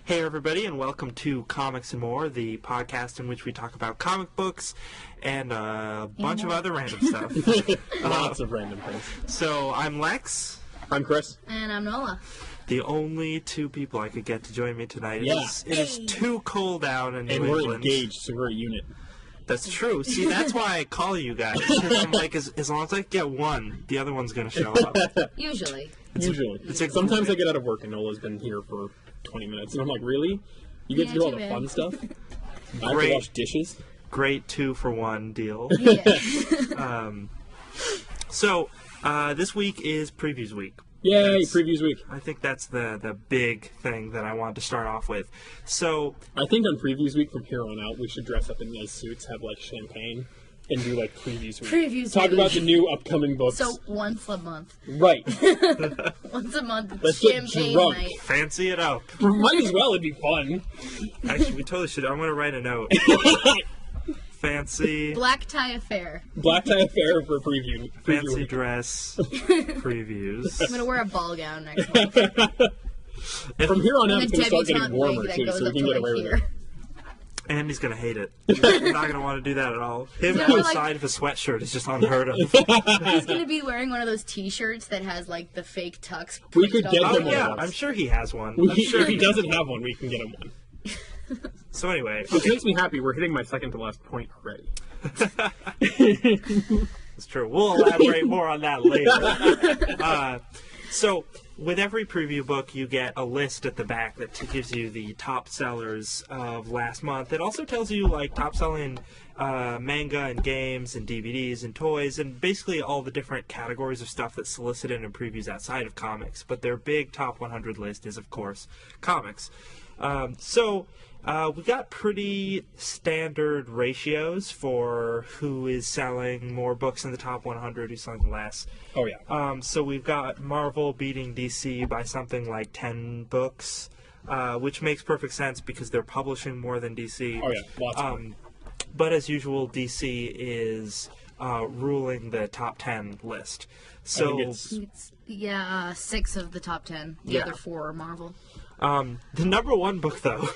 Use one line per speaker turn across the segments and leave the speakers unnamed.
Hey everybody, and welcome to Comics and More, the podcast in which we talk about comic books and a bunch of other random stuff.
Lots of random things.
So, I'm Lex.
I'm Chris.
And I'm Nola.
The only two people I could get to join me tonight.
Yeah.
It is too cold out in New
And
England.
we're engaged, so we're a unit.
That's true. See, that's why I call you guys. I'm like, as long as I get one, the other one's going to show up.
Usually.
Sometimes I get out of work and Nola's been here for 20 minutes, and I'm like, really? You get to do all the fun stuff? I have to wash dishes?
Great 2-for-1 deal.
Yeah.
So, this week is Previews Week.
Yay, Previews Week.
I think that's the big thing that I wanted to start off with. So,
I think on Previews Week from here on out, we should dress up in nice suits, have like champagne, and do like Previews Week. Talk about the new upcoming books.
So once a month.
Right.
Once a month.
Let's get
champagne
drunk.
night.
Fancy it up.
Might as well, it'd be fun.
Actually, we totally should. I'm going to write a note. Fancy.
Black tie affair.
Black tie affair for preview.
Fancy dress previews.
I'm gonna wear a ball gown next month.
From here on out,
And
it's
a
going to start getting
debutante
warmer,
wig that
too,
goes
so we
up
can
to
get away
like
with
here.
it.
And he's going to hate it. He's not going to want to do that at all. Him
You know,
outside of a sweatshirt is just unheard of.
He's gonna be wearing one of those T-shirts that has like the fake tux.
We could get
Oh,
him one.
yeah,
of those.
I'm sure he has one.
We,
I'm sure
if he doesn't have one, we can get him one.
So anyway,
Which makes me happy. We're hitting my second to last point already.
it's true. We'll elaborate more on that later. So, with every preview book, you get a list at the back that gives you the top sellers of last month. It also tells you, like, top-selling manga and games and DVDs and toys and basically all the different categories of stuff that's solicited in previews outside of comics. But their big top 100 list is, of course, comics. We got pretty standard ratios for who is selling more books in the top 100, who's selling less.
Oh, yeah.
So we've got Marvel beating DC by something like 10 books, which makes perfect sense because they're publishing more than DC.
Oh, yeah. Lots of
But as usual, DC is ruling the top 10 list. So
Yeah, 6 of the top 10. The other 4 are Marvel.
the number one book, though,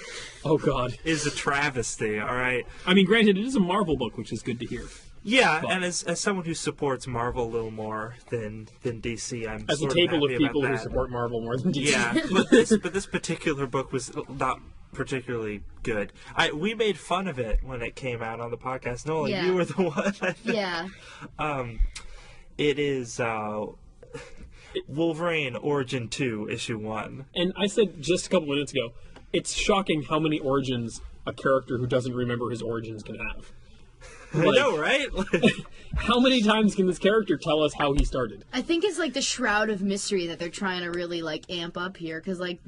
Oh, God.
is a travesty, all right?
I mean, granted, it is a Marvel book, which is good to hear.
Yeah, and as someone who supports Marvel a little more than DC, I'm
As a
sort
table
happy
of people
about
who
that.
support Marvel more than DC.
Yeah, but this particular book was not particularly good. We made fun of it when it came out on the podcast. Nola,
Yeah.
you were the one. I think.
Yeah.
It is Wolverine Origin 2, Issue 1.
And I said just a couple minutes ago, it's shocking how many origins a character who doesn't remember his origins can have.
I know, right?
How many times can this character tell us how he started?
I think it's like the shroud of mystery that they're trying to really like amp up here, because like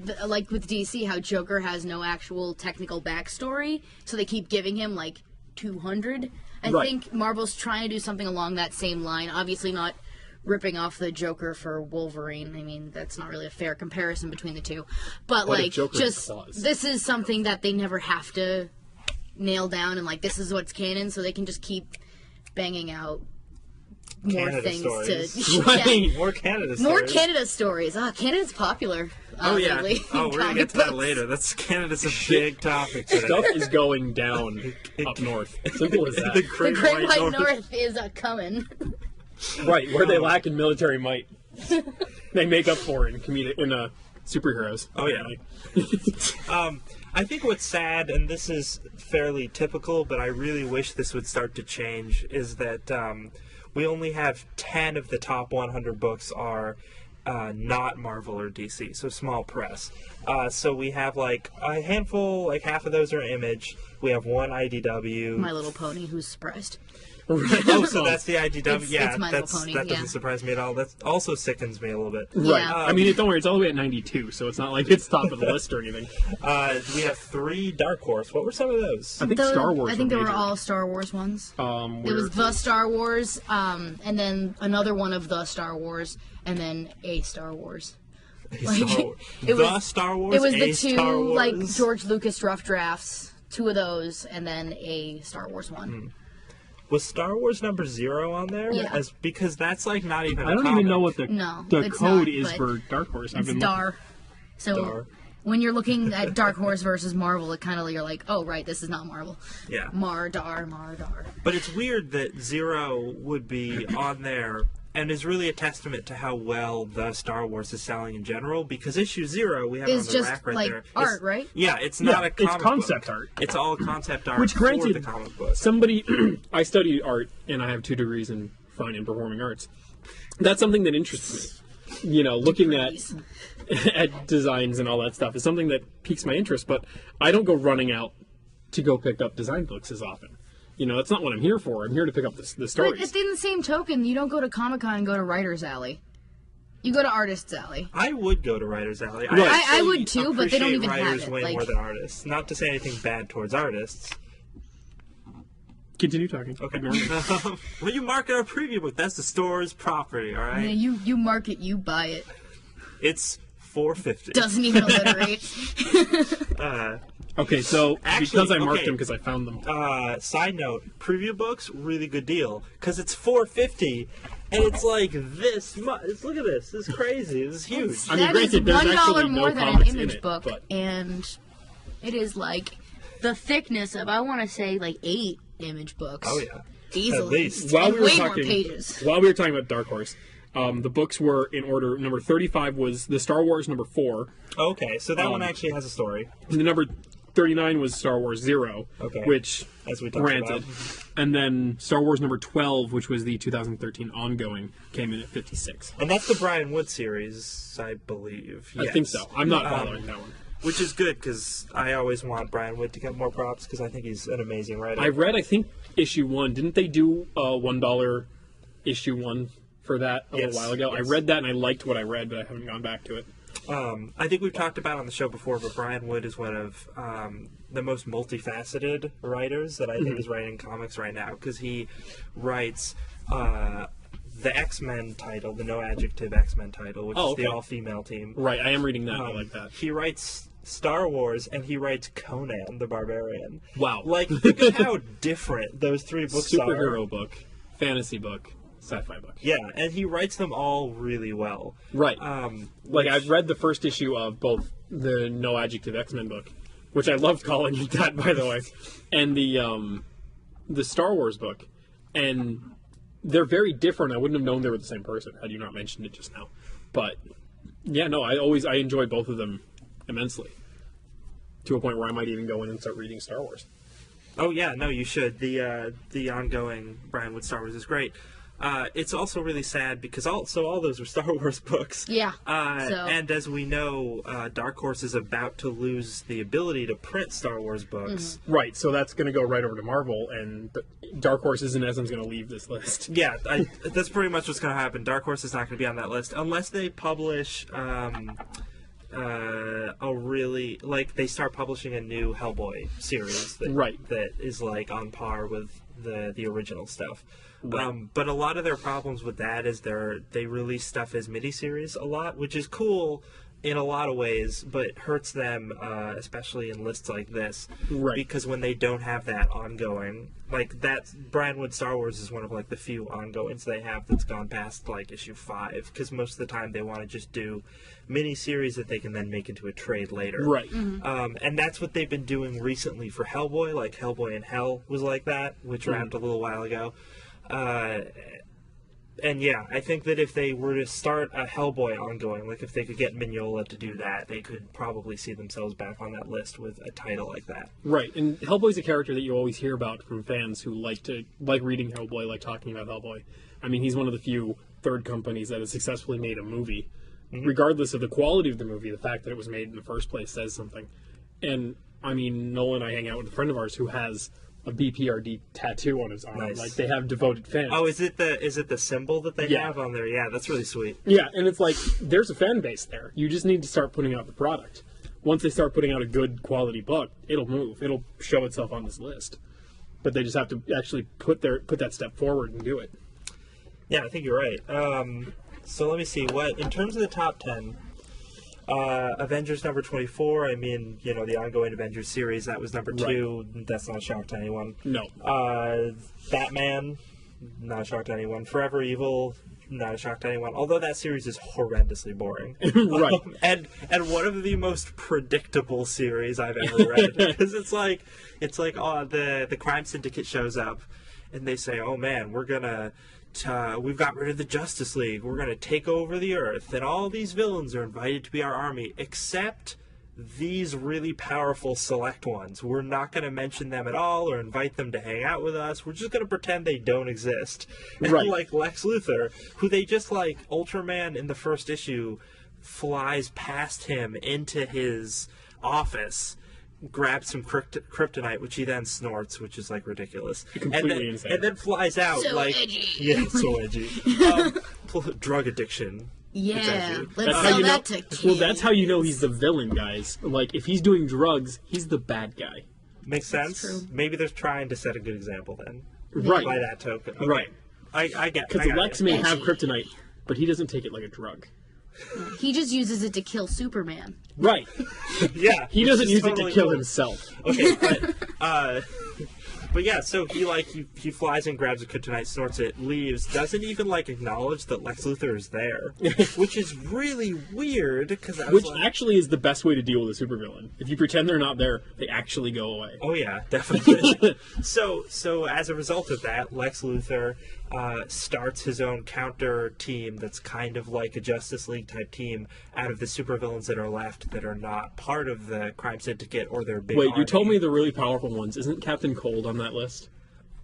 with DC, how Joker has no actual technical backstory, so they keep giving him like 200. I
Right.
think Marvel's trying to do something along that same line. Obviously not ripping off the Joker for Wolverine. I mean, that's not really a fair comparison between the two. But
What if
like,
Joker
just
claws?
this is something that they never have to nail down, and like this is what's canon, so they can just keep banging out more
Canada
things
stories.
to
Right.
More Canada stories.
more Canada stories. Canada's popular.
Oh, yeah.
Lately,
Oh,
in
we're going to
comic
get to that
books.
later. Canada's a big topic today.
Stuff is going down up north. Simple as
The
that.
The
Great,
Great White
North.
North is coming.
Right, where they lack in military might, they make up for it in superheroes.
Oh, yeah. I think what's sad, and this is fairly typical, but I really wish this would start to change, is that we only have 10 of the top 100 books are not Marvel or DC, so small press. So we have like a handful, like half of those are Image. We have one IDW.
My Little Pony, who's surprised.
Oh, so that's the IDW.
It's My Little Pony,
that doesn't
yeah.
surprise me at all. That also sickens me a little bit.
Right.
Yeah.
I mean, don't worry, it's all the way at 92, so it's not like it's top of the list or anything.
We have 3 Dark Horse. What were some of those?
I think Star Wars.
I think they were
major.
all Star Wars ones. It
Where-
was the Star Wars, and then another one of the Star Wars, and then a Star Wars.
Star Wars.
It was
a
the
Star
two
Wars.
like George Lucas rough drafts, 2 of those, and then a Star Wars one.
Was Star Wars number 0 on there?
Yeah.
Because that's like not even.
I don't even know what the
No,
the
it's
code
not,
is
but
for Dark Horse. I've
It's
been
Dar. So
Dar.
when you're looking at Dark Horse versus Marvel, it kind of you're like, oh right, this is not Marvel.
Yeah.
Mardar.
But it's weird that Zero would be on there, and is really a testament to how well the Star Wars is selling in general. Because issue 0, we have it on the rack right there.
It's just art, right?
Yeah, it's not a comic
it's concept
book.
art.
It's all concept art
Which, granted,
for the comic book.
somebody I study art, and I have 2 degrees in fine and performing arts. That's something that interests me. You know, looking at designs and all that stuff is something that piques my interest, but I don't go running out to go pick up design books as often. You know, that's not what I'm here for. I'm here to pick up the stories.
But in the same token, you don't go to Comic-Con and go to Writer's Alley. You go to Artist's Alley.
I would go to Writer's Alley.
Right.
I would too, but they don't even have
writers
it.
way more than artists. Not to say anything bad towards artists.
Continue talking.
Okay.
Ignore me.
Well, you market our preview book. That's the store's property, all right?
Yeah, you market, you buy it.
It's $4.50.
Doesn't even alliterate.
Okay, so
Actually,
because I marked
okay.
them because I found them.
Side note, preview books, really good deal. Because it's $4.50, and it's like this much. Look at this. This is crazy. This is huge.
I mean,
That is
granted, there's
$1
actually
more
no
than an
comics in
image
it,
book,
but
and it is like the thickness of, I want to say, like 8 image books.
Oh, yeah.
Easily.
At least.
while
And
we were
way more
talking,
pages.
while we were talking about Dark Horse, the books were in order. Number 35 was the Star Wars number 4.
Okay, so that one actually has a story.
And the number 39 was Star Wars 0,
Okay.
which
As we talked
granted.
about.
And then Star Wars number 12, which was the 2013 ongoing, came in at 56.
And that's the Brian Wood series, I believe.
I
Yes.
think so. I'm not following that one.
Which is good, because I always want Brian Wood to get more props, because I think he's an amazing writer.
I read, I think, issue 1. Didn't they do a $1 issue 1 for that a
Yes,
little while ago?
yes.
I read that and I liked what I read, but I haven't gone back to it.
I think we've talked about on the show before, but Brian Wood is one of the most multifaceted writers that I think is writing comics right now, because he writes the X-Men title, the no adjective X-Men title, which is the all-female team.
Right, I am reading that. I like that.
He writes Star Wars, and he writes Conan the Barbarian.
Wow.
Like, think of how different those 3 books are.
Superhero book, fantasy book, sci-fi book.
Yeah, and he writes them all really well.
Right.
Which-
I've read the first issue of both the no adjective X-Men book, which I loved calling it that, by the way, and the Star Wars book, and they're very different. I wouldn't have known they were the same person had you not mentioned it just now. But yeah, no, I enjoy both of them immensely, to a point where I might even go in and start reading Star Wars.
Oh yeah, no, you should. The ongoing Brian Wood Star Wars is great. It's also really sad because all those were Star Wars books.
Yeah.
And as we know, Dark Horse is about to lose the ability to print Star Wars books.
Right, so that's going to go right over to Marvel, and Dark Horse is in essence going to leave this list.
Yeah, that's pretty much what's going to happen. Dark Horse is not going to be on that list unless they publish they start publishing a new Hellboy series that is like on par with the original stuff.
Right.
But a lot of their problems with that is they release stuff as miniseries a lot, which is cool in a lot of ways, but hurts them, especially in lists like this.
Right.
Because when they don't have that ongoing, like that, Brian Wood Star Wars is one of like the few ongoings they have that's gone past like issue 5, because most of the time they want to just do miniseries that they can then make into a trade later.
Right.
And that's what they've been doing recently for Hellboy. Like Hellboy in Hell was like that, which wrapped a little while ago. And yeah, I think that if they were to start a Hellboy ongoing, like if they could get Mignola to do that, they could probably see themselves back on that list with a title like that.
Right, and Hellboy's a character that you always hear about from fans who like reading Hellboy, like talking about Hellboy. I mean, he's one of the few third companies that has successfully made a movie. Regardless of the quality of the movie, the fact that it was made in the first place says something. And, I mean, Nola and I hang out with a friend of ours who has a BPRD tattoo on his arm.
Nice.
Like, they have devoted fans.
Oh, is it the symbol that they
Yeah.
have on there? Yeah, that's really sweet.
Yeah, and it's like, there's a fan base there. You just need to start putting out the product. Once they start putting out a good quality book, it'll move. It'll show itself on this list. But they just have to actually put that step forward and do it.
Yeah, I think you're right. So let me see. What in terms of the top 10, Avengers number 24. I mean, you know, the ongoing Avengers series, that was number 2. Right. That's not a shock to anyone.
No.
Batman, not a shock to anyone. Forever Evil, not a shock to anyone. Although that series is horrendously boring,
Right.
And one of the most predictable series I've ever read, because it's like the crime syndicate shows up, and they say, "Oh man, we've got rid of the Justice League. We're gonna take over the Earth, and all these villains are invited to be our army, except these really powerful select ones. We're not going to mention them at all or invite them to hang out with us. We're just going to pretend they don't exist." And
Right.
like Lex Luthor, who they just like, Ultraman in the first issue flies past him into his office, grabs some kryptonite, which he then snorts, which is like ridiculous,
Completely insane.
and then flies out
So
like
edgy.
yeah, so edgy. Drug addiction.
Yeah,
Exactly.
let's
That's how
sell
you know.
that to kids.
Well, that's how you know he's the villain, guys. Like, if he's doing drugs, he's the bad guy.
Makes sense.
true.
Maybe they're trying to set a good example then.
Right.
By that token. Okay.
Right.
I get.
Because
I got
Lex
it.
may have
Edgy.
kryptonite, but he doesn't take it like a drug.
He just uses it to kill Superman.
Right.
Yeah.
He
which
doesn't
is
use
totally
it to kill
cool.
himself.
Okay, but yeah, so he flies in, grabs a kryptonite, snorts it, leaves, doesn't even like acknowledge that Lex Luthor is there, which is really weird because I was
Which
like,
actually is the best way to deal with a supervillain. If you pretend they're not there, they actually go away.
oh yeah, definitely. so as a result of that, Lex Luthor starts his own counter team that's kind of like a Justice League type team out of the supervillains that are left that are not part of the crime syndicate or their big
Wait, you
army.
told me the really powerful ones. Isn't Captain Cold on that list?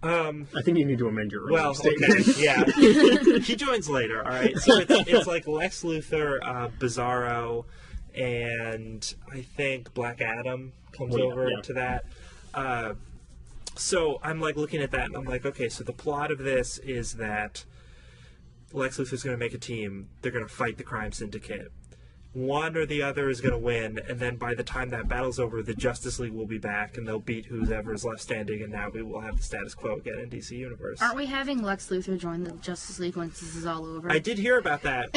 I think you need to amend your
Well,
statement.
okay, yeah. He joins later, all right? So it's like Lex Luthor, Bizarro, and I think Black Adam comes
Well,
over
yeah.
to that. So I'm like looking at that, and I'm like, okay, so the plot of this is that Lex Luthor's going to make a team. They're going to fight the crime syndicate. One or the other is going to win, and then by the time that battle's over, the Justice League will be back, and they'll beat whoever's left standing, and now we will have the status quo again in DC Universe.
Aren't we having Lex Luthor join the Justice League once this is all over?
I did hear about that,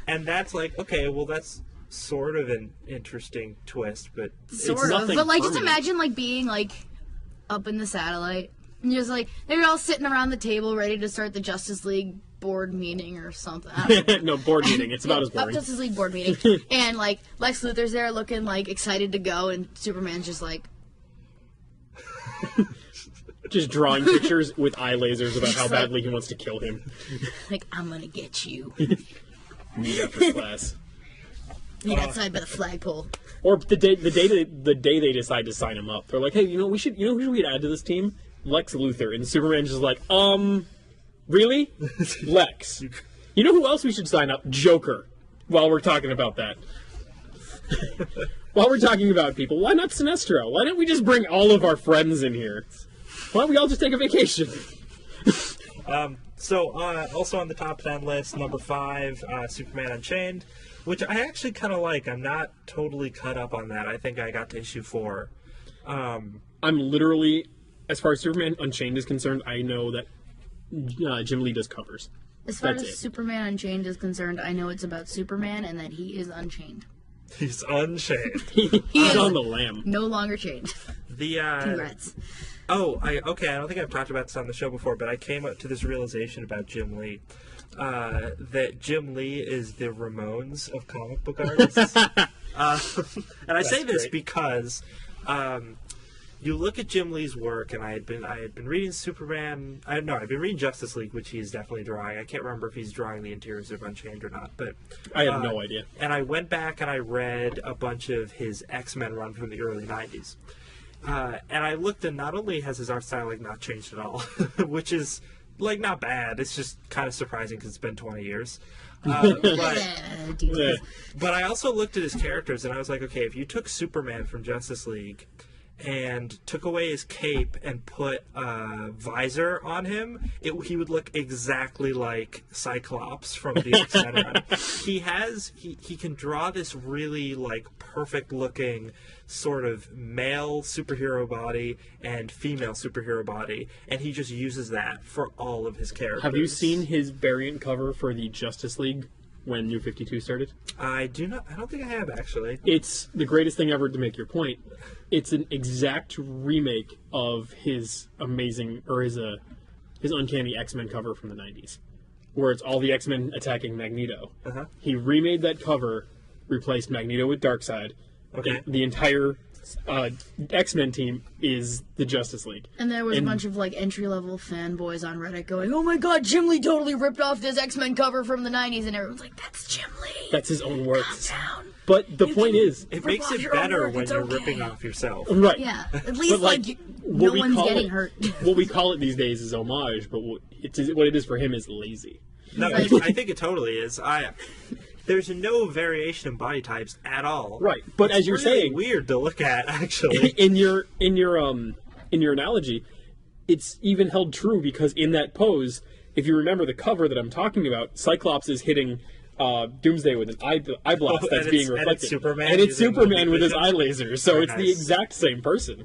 and that's like, okay, well, that's sort of an interesting twist, but
Sort
it's
of.
nothing
But like, just
permanent.
imagine like being like up in the satellite, and just like they're all sitting around the table ready to start the Justice League board meeting or something. I don't know.
No, board meeting. It's about as
Up
boring.
Justice League board meeting, and like Lex Luthor's there looking like excited to go, and Superman's just like,
Just drawing pictures with eye lasers about how badly he wants to kill him.
I'm gonna get you.
Meet after class.
Meet outside by the flagpole.
Or the day they decide to sign him up, they're like, "Hey, who should we add to this team? Lex Luthor." And Superman's just like, really? Lex. You know who else we should sign up? Joker. While we're talking about that, while we're talking about people, why not Sinestro? Why don't we just bring all of our friends in here? Why don't we all just take a vacation?
So, also on the top 10 list, number 5, Superman Unchained, which I actually kind of like. I'm not totally caught up on that. I think I got to issue 4.
I'm literally, as far as Superman Unchained is concerned, I know that Jim Lee does covers.
As far
That's
as
it.
Superman Unchained is concerned, I know it's about Superman and that he is unchained.
He's unchained.
He's on the lamb.
No longer chained.
The,
Congrats.
I don't think I've talked about this on the show before, but I came up to this realization about Jim Lee. That Jim Lee is the Ramones of comic book artists. And I say this
great.
because you look at Jim Lee's work, and I had been reading Superman. I've been reading Justice League, which he's definitely drawing. I can't remember if he's drawing the interiors of Unchained or not, but
I have no idea.
And I went back and I read a bunch of his X-Men run from the early '90s. And I looked, and not only has his art style like not changed at all, which is like not bad. It's just kind of surprising because it's been 20 years. But I also looked at his characters, and I was like, okay, if you took Superman from Justice League and took away his cape and put a visor on him, he would look exactly like Cyclops from the X-Men run. He can draw this really like perfect looking sort of male superhero body and female superhero body, and he just uses that for all of his characters.
Have you seen his variant cover for the Justice League when New 52 started?
I don't think I have, actually.
It's the greatest thing ever, to make your point. It's an exact remake of his amazing, or his uncanny X-Men cover from the 90s. where it's all the X-Men attacking Magneto.
Uh-huh.
He remade that cover, replaced Magneto with Darkseid.
Okay.
The entire X-Men team is the Justice League.
And there was a bunch of like entry-level fanboys on Reddit going, "Oh my God, Jim Lee totally ripped off this X-Men cover from the '90s," and everyone's like, "That's Jim Lee.
That's his own work."
Calm down."
But the point is,
It makes it
your own
better
work,
when
it's
you're
okay.
ripping off yourself.
right?
Yeah, at least
But,
no
what we
one's
call
getting
it-
hurt.
What we call it these days is homage, but what it is for him is lazy.
No, I think it totally is. There's no variation in body types at all.
Right, but
It's
as you're
really
saying,
weird to look at, actually.
in your analogy, it's even held true because in that pose, if you remember the cover that I'm talking about, Cyclops is hitting Doomsday with an eye blast
Oh,
that's
and
being
it's- and
reflected,
it's Superman
and it's
using
Superman
the
with his
vision.
eye laser. So
Very
it's the
nice.
exact same person.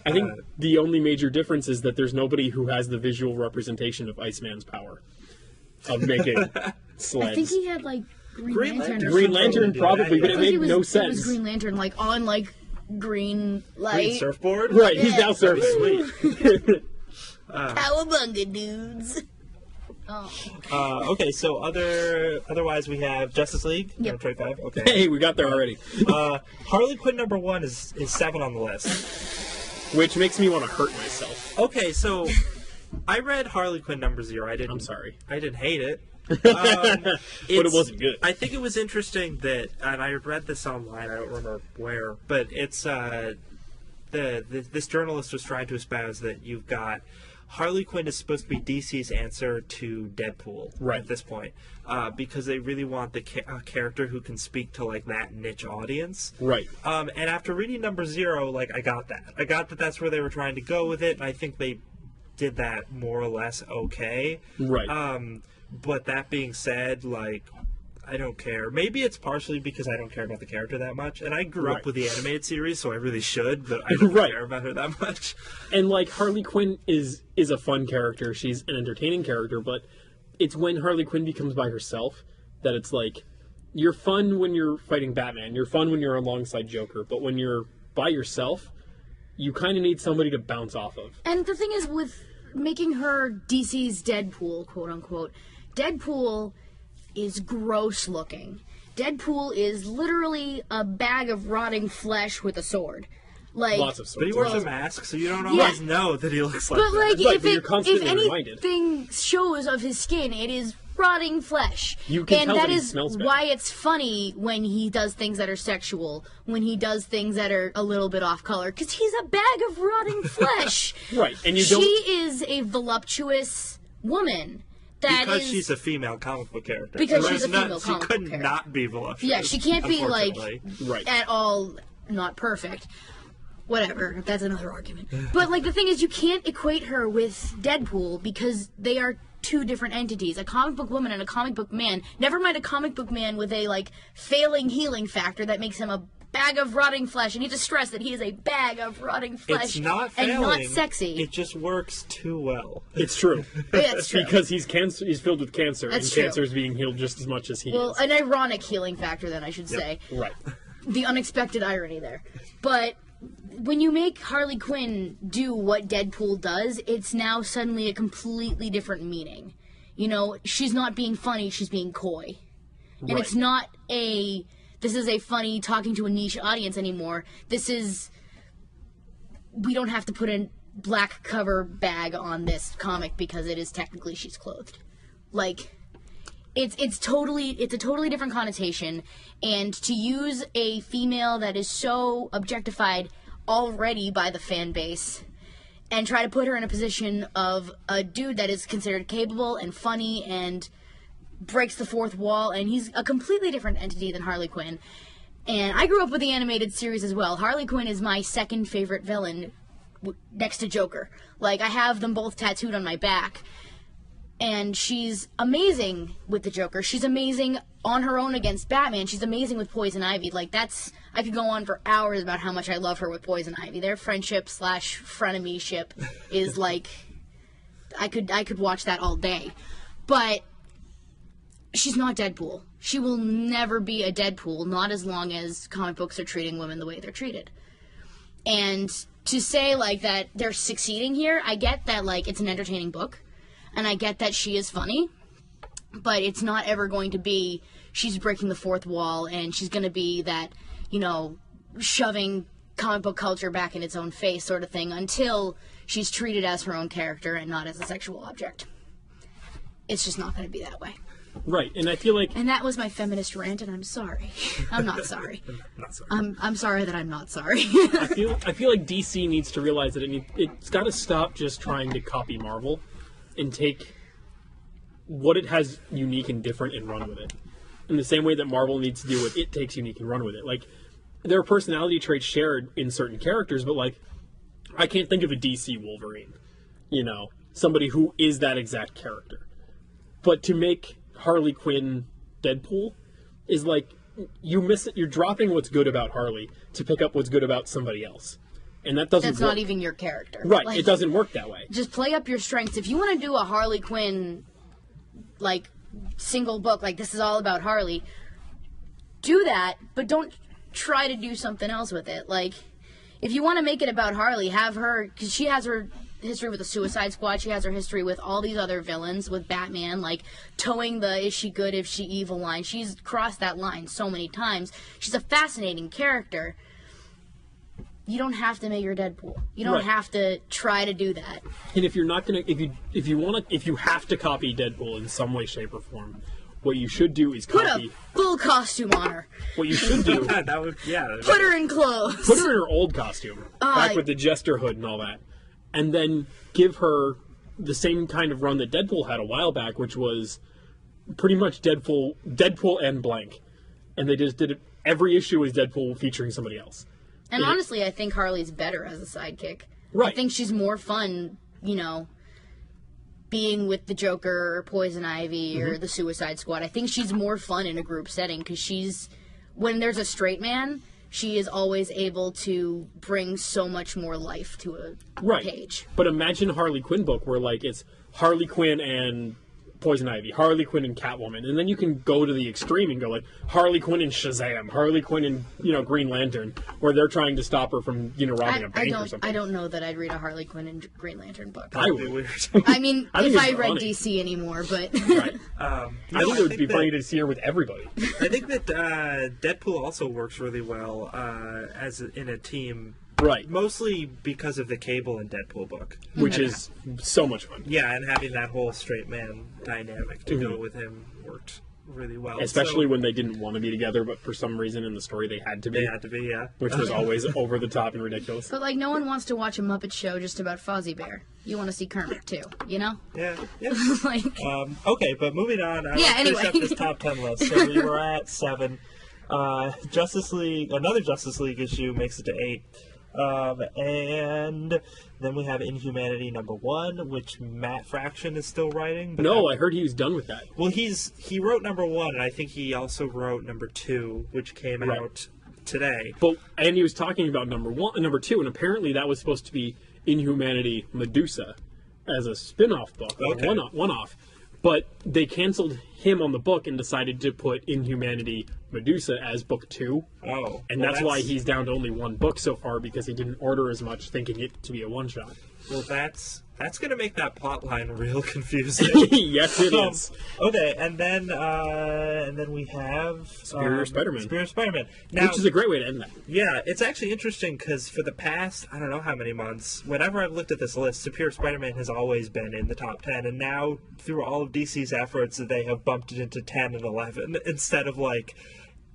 I think the only major difference is that there's nobody who has the visual representation of Iceman's power of making sleds.
I think he had like Green Lantern. or
Green
something.
Lantern probably, but
I
it
think
made
it was,
no
It was
sense.
Green Lantern, like on like green light.
Green surfboard?
Right, he's
Yeah.
now surfing.
Sweet.
Cowabunga, dudes. Oh.
Okay, so otherwise we have Justice League.
Yep.
25. Okay.
Hey, we got there already.
Harley Quinn #1 is 7 on the list.
Which makes me want to hurt myself.
Okay, so I read Harley Quinn #0.
I'm sorry.
I didn't hate it.
But it wasn't good.
I think it was interesting that, and I read this online. I don't remember where, but it's this journalist was trying to espouse that you've got Harley Quinn is supposed to be DC's answer to Deadpool
Right.
at this point, because they really want the character who can speak to like that niche audience.
Right.
And after reading #0, like I got that. I got that that's where they were trying to go with it, and I think they did that more or less okay.
Right.
But that being said, like, I don't care. Maybe it's partially because I don't care about the character that much, and I grew
Right.
up with the animated series, so I really should, but I don't
Right.
care about her that much.
And like Harley Quinn is a fun character. She's an entertaining character, but it's when Harley Quinn becomes by herself that it's like you're fun when you're fighting Batman. You're fun when you're alongside Joker, but when you're by yourself, you kind of need somebody to bounce off of.
And the thing is, with making her DC's Deadpool, quote unquote, Deadpool is gross looking. Deadpool is literally a bag of rotting flesh with a sword. Like,
Lots of
But he
swords.
wears a mask, so you don't always know that he looks like
but
that.
like,
Right,
if
but you're constantly
if
reminded.
anything shows of his skin, it is rotting flesh.
You can
and
tell
that
that he
is
smells bad.
why it's funny when he does things that are sexual, when he does things that are a little bit off color, because he's a bag of rotting flesh.
Right, and you
She
don't.
is a voluptuous woman. That
Because
is-
she's a female comic book character.
Because
So
she's a
it's not-
female
she
comic book
couldn't
character.
not be voluptuous.
Yeah, she can't be like
unfortunately.
Right.
at all not perfect. Whatever, that's another argument. But like the thing is, you can't equate her with Deadpool because they are two different entities: a comic book woman and a comic book man. Never mind a comic book man with a like failing healing factor that makes him a bag of rotting flesh. I need to stress that he is a bag of rotting flesh
It's not
and
failing.
not sexy.
It just works too well.
It's true.
That's true.
Because he's cancer. He's filled with cancer,
That's
and
true.
cancer is being healed just as much as he
Well,
is.
an ironic healing factor, then I should say.
Right.
The unexpected irony there. But when you make Harley Quinn do what Deadpool does, it's now suddenly a completely different meaning. You know, she's not being funny, she's being coy. And
Right.
it's not this is a funny talking to a niche audience anymore. We don't have to put a black cover bag on this comic because it is technically she's clothed. Like, it's a totally different connotation, and to use a female that is so objectified already by the fan base and try to put her in a position of a dude that is considered capable and funny and breaks the fourth wall, and he's a completely different entity than Harley Quinn. And I grew up with the animated series as well. Harley Quinn is my second favorite villain next to Joker. Like, I have them both tattooed on my back. And she's amazing with the Joker. She's amazing on her own against Batman. She's amazing with Poison Ivy. Like, I could go on for hours about how much I love her with Poison Ivy. Their friendship / frenemy-ship is like, I could watch that all day. But she's not Deadpool. She will never be a Deadpool, not as long as comic books are treating women the way they're treated. And to say, like, that they're succeeding here, I get that, like, it's an entertaining book. And I get that she is funny. but it's not ever going to be she's breaking the fourth wall and she's going to be that, shoving comic book culture back in its own face sort of thing until she's treated as her own character and not as a sexual object. It's just not going to be that way.
Right, and I feel like...
And that was my feminist rant, and I'm sorry. I'm not sorry.
Not sorry.
I'm sorry that I'm not sorry.
I feel like DC needs to realize that it's got to stop just trying to copy Marvel and take what it has unique and different and run with it. In the same way that Marvel needs to do what it takes unique and run with it. Like, there are personality traits shared in certain characters, but, like, I can't think of a DC Wolverine. Somebody who is that exact character. But to make Harley Quinn Deadpool is like, you miss it. You're dropping what's good about Harley to pick up what's good about somebody else. And that doesn't
That's
work.
not even your character.
Right,
Like,
it doesn't work that way.
just play up your strengths. If you want to do a Harley Quinn, single book, this is all about Harley, do that, but don't try to do something else with it. If you want to make it about Harley, have her, because she has her history with the Suicide Squad, she has her history with all these other villains, with Batman, towing the is she good, is she evil line. She's crossed that line so many times. She's a fascinating character. You don't have to make her Deadpool. You don't
Right.
have to try to do that.
And if you're not gonna, if you have to copy Deadpool in some way, shape, or form, what you should do is
Put
copy.
a full costume on her.
What you should do,
that would, yeah.
Put her in clothes.
put her in her old costume, back with the jester hood and all that, and then give her the same kind of run that Deadpool had a while back, which was pretty much Deadpool and blank, and they just did it. Every issue was Deadpool featuring somebody else.
And honestly, I think Harley's better as a sidekick.
Right.
I think she's more fun, being with the Joker or Poison Ivy or the Suicide Squad. I think she's more fun in a group setting because when there's a straight man, she is always able to bring so much more life to a page.
But imagine a Harley Quinn book where it's Harley Quinn and Poison Ivy, Harley Quinn and Catwoman, and then you can go to the extreme and go Harley Quinn and Shazam, Harley Quinn and Green Lantern, where they're trying to stop her from robbing a bank or something.
I don't know that I'd read a Harley Quinn and Green Lantern book.
I
That would be
would.
weird.
I mean,
I think
if
it's
I read
funny.
DC anymore, but
Right. I think it would be funny to see her with everybody.
I think that Deadpool also works really well in a team.
Right.
Mostly because of the Cable and Deadpool book.
Which is so much fun.
Yeah, and having that whole straight man dynamic to go with him worked really well.
Especially
So,
when they didn't want to be together, but for some reason in the story they had to be.
they had to be, yeah.
Which was always over the top and ridiculous.
but no one wants to watch a Muppet show just about Fozzie Bear. You want to see Kermit too,
Yeah, yeah.
Okay,
but moving on.
Yeah,
Let's finish up
anyway.
this top 10 list. So we were at 7. Justice League, another Justice League issue makes it to 8. And then we have Inhumanity #1, which Matt Fraction is still writing. But
No, I heard he was done with that.
well, he wrote #1, and I think he also wrote #2, which came
Right.
out today.
And he was talking about number 2, and apparently that was supposed to be Inhumanity Medusa as a spin-off book,
Okay.
one-off. But they canceled him on the book and decided to put Inhumanity Medusa as book 2.
Oh,
And
well,
that's why he's down to only one book so far, because he didn't order as much, thinking it to be a one-shot.
Well, that's going to make that plot line real confusing.
Yes, it is.
Okay, and then we have
Superior Spider-Man.
Superior Spider-Man. Now,
Which is a great way to end that.
yeah, it's actually interesting because for the past, I don't know how many months, whenever I've looked at this list, Superior Spider-Man has always been in the top 10, and now through all of DC's efforts, they have bumped it into 10 and 11 instead of